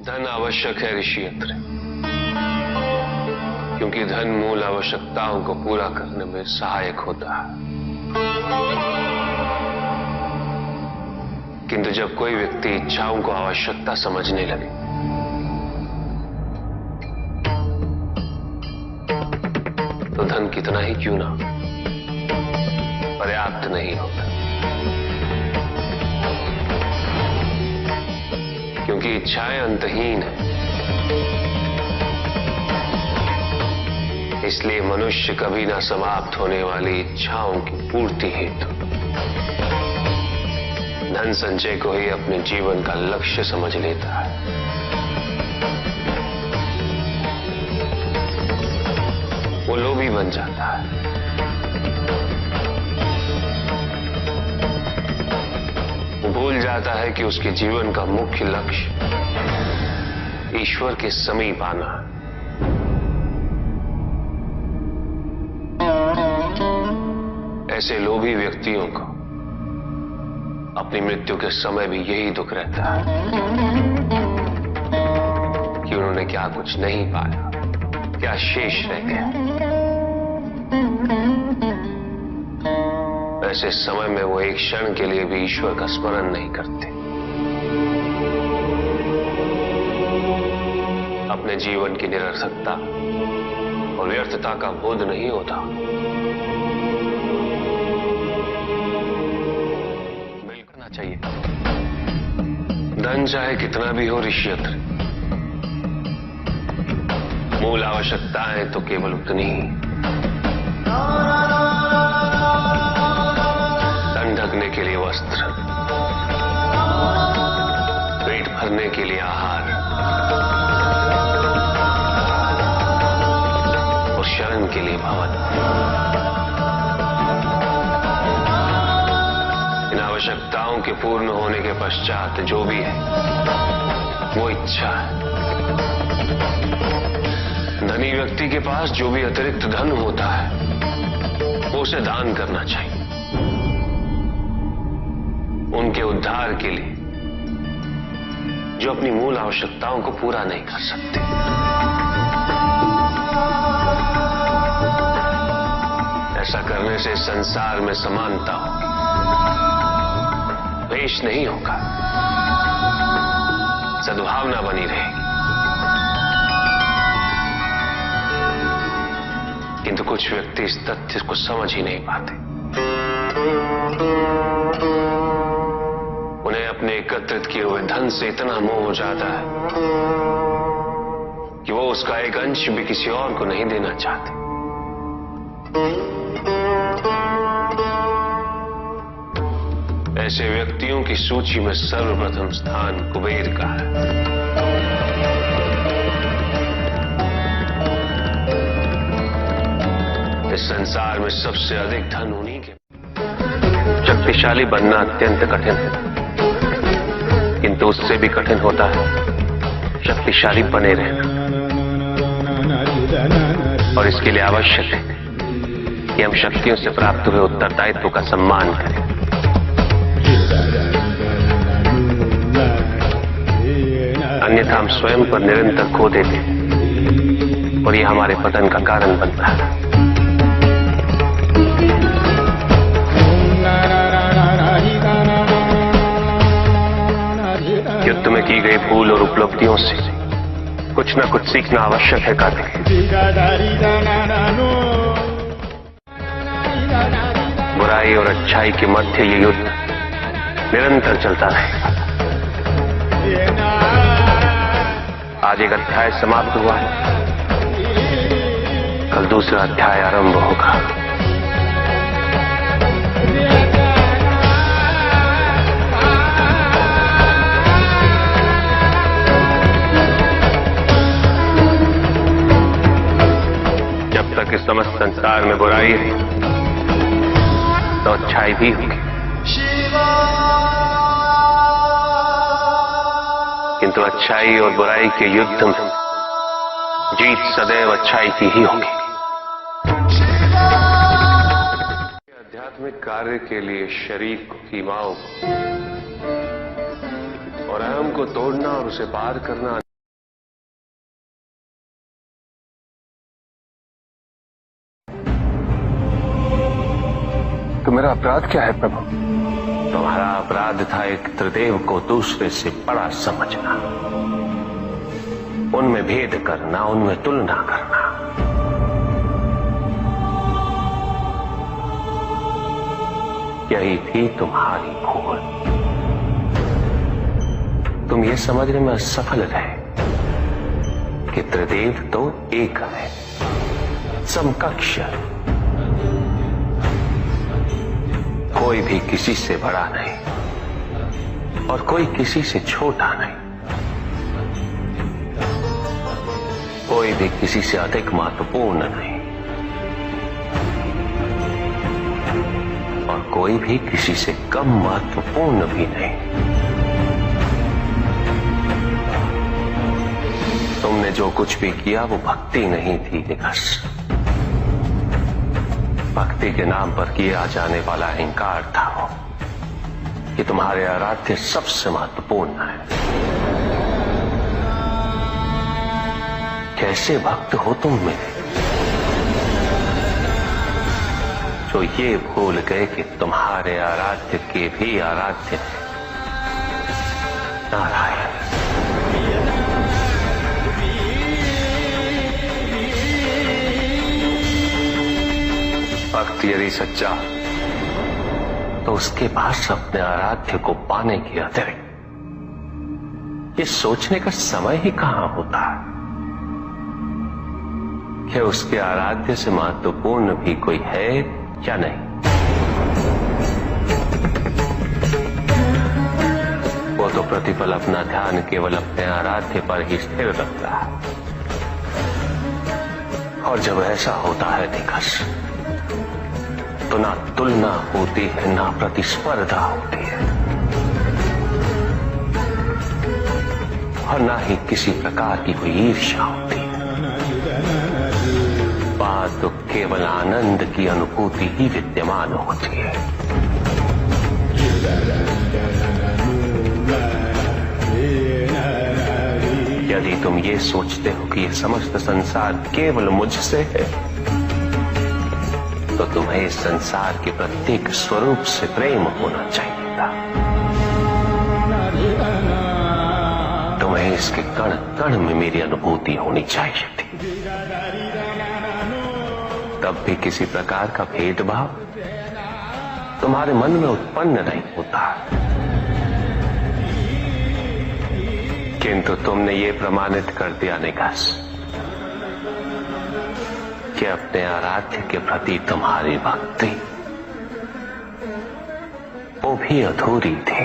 धन आवश्यक है ऋषि अत्रि, क्योंकि धन मूल आवश्यकताओं को पूरा करने में सहायक होता है। किंतु जब कोई व्यक्ति इच्छाओं को आवश्यकता समझने लगे तो धन कितना ही क्यों ना पर्याप्त नहीं होता, क्योंकि इच्छाएं अंतहीन है। इसलिए मनुष्य कभी ना समाप्त होने वाली इच्छाओं की पूर्ति हेतु धन संचय को ही अपने जीवन का लक्ष्य समझ लेता है। वो लोभी बन जाता है। वो भूल जाता है कि उसके जीवन का मुख्य लक्ष्य ईश्वर के समीप आना है। ऐसे लोभी व्यक्तियों को अपनी मृत्यु के समय भी यही दुख रहता है कि उन्होंने क्या कुछ नहीं पाया, क्या शेष रह गया। ऐसे समय में वो एक क्षण के लिए भी ईश्वर का स्मरण नहीं करते। अपने जीवन की निरर्थकता और व्यर्थता का बोध नहीं होता। करना चाहिए। धन चाहे कितना भी हो ऋषि अत्रि, मूल आवश्यकताएं तो केवल उतनी ही। तन ढकने के लिए वस्त्र, पेट भरने के लिए आहार और शरण के लिए भवन। इन आवश्यकताओं के पूर्ण होने के पश्चात जो भी है वो इच्छा है। धनी व्यक्ति के पास जो भी अतिरिक्त धन होता है वो उसे दान करना चाहिए, उनके उद्धार के लिए जो अपनी मूल आवश्यकताओं को पूरा नहीं कर सकते। ऐसा करने से संसार में समानता होगी, द्वेष नहीं होगा, सद्भावना बनी रहेगी। किंतु कुछ व्यक्ति इस तथ्य को समझ ही नहीं पाते। उन्हें अपने एकत्रित किए हुए धन से इतना मोह हो जाता है कि वो उसका एक अंश भी किसी और को नहीं देना चाहते। ऐसे व्यक्तियों की सूची में सर्वप्रथम स्थान कुबेर का है। इस संसार में सबसे अधिक धन उन्हीं के। शक्तिशाली बनना अत्यंत कठिन है, किंतु उससे भी कठिन होता है शक्तिशाली बने रहना। और इसके लिए आवश्यक है कि हम शक्तियों से प्राप्त हुए उत्तरदायित्व का सम्मान करें। अन्यथा हम स्वयं पर निरंतर खो देते हैं और यह हमारे पतन का कारण बनता है। युद्ध में की गई भूल और उपलब्धियों से कुछ न कुछ सीखना आवश्यक है कार्तिक। बुराई और अच्छाई के मध्य ये युद्ध निरंतर चलता रहेगा। आज एक अध्याय समाप्त हुआ है, कल दूसरा अध्याय आरंभ होगा। जब तक इस समस्त संसार में बुराई है तो अच्छाई भी होगी, किंतु अच्छाई और बुराई के युद्ध में जीत सदैव अच्छाई की ही होगी। आध्यात्मिक कार्य के लिए शरीर को, सीमाओं को और अहम को तोड़ना और उसे पार करना मेरा अपराध क्या है प्रभु? तुम्हारा अपराध था एक त्रिदेव को दूसरे से बड़ा समझना, उनमें भेद करना, उनमें तुलना करना। यही थी तुम्हारी भूल। तुम ये समझने में असफल रहे कि त्रिदेव तो एक है, समकक्ष है, कोई भी किसी से बड़ा नहीं और कोई किसी से छोटा नहीं, कोई भी किसी से अधिक महत्वपूर्ण नहीं और कोई भी किसी से कम महत्वपूर्ण भी नहीं। तुमने जो कुछ भी किया वो भक्ति नहीं थी निकस। भक्ति के नाम पर किया जाने वाला अहंकार था वो कि तुम्हारे आराध्य सबसे महत्वपूर्ण है। कैसे भक्त हो तुम मेरे, जो ये भूल गए कि तुम्हारे आराध्य के भी आराध्य है नारायण। भक्त यदि सच्चा तो उसके पास अपने आराध्य को पाने के अतिरिक्त ये सोचने का समय ही कहां होता है कि उसके आराध्य से महत्वपूर्ण भी कोई है या नहीं। वो तो प्रतिपल अपना ध्यान केवल अपने आराध्य पर ही स्थिर रखता है और जब ऐसा होता है निकस तो ना तुलना होती है, ना प्रतिस्पर्धा होती है और ना ही किसी प्रकार की कोई ईर्ष्या होती है। बात तो केवल आनंद की अनुभूति ही विद्यमान होती है। यदि तुम ये सोचते हो कि यह समस्त संसार केवल मुझसे है तो तुम्हें इस संसार के प्रत्येक स्वरूप से प्रेम होना चाहिए था। तुम्हें इसके कण कण में मेरी अनुभूति होनी चाहिए थी। तब भी किसी प्रकार का भेदभाव तुम्हारे मन में उत्पन्न नहीं होता, किंतु तुमने ये प्रमाणित कर दिया निकास कि अपने आराध्य के प्रति तुम्हारी भक्ति वो भी अधूरी थी,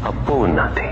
अपूर्ण थी।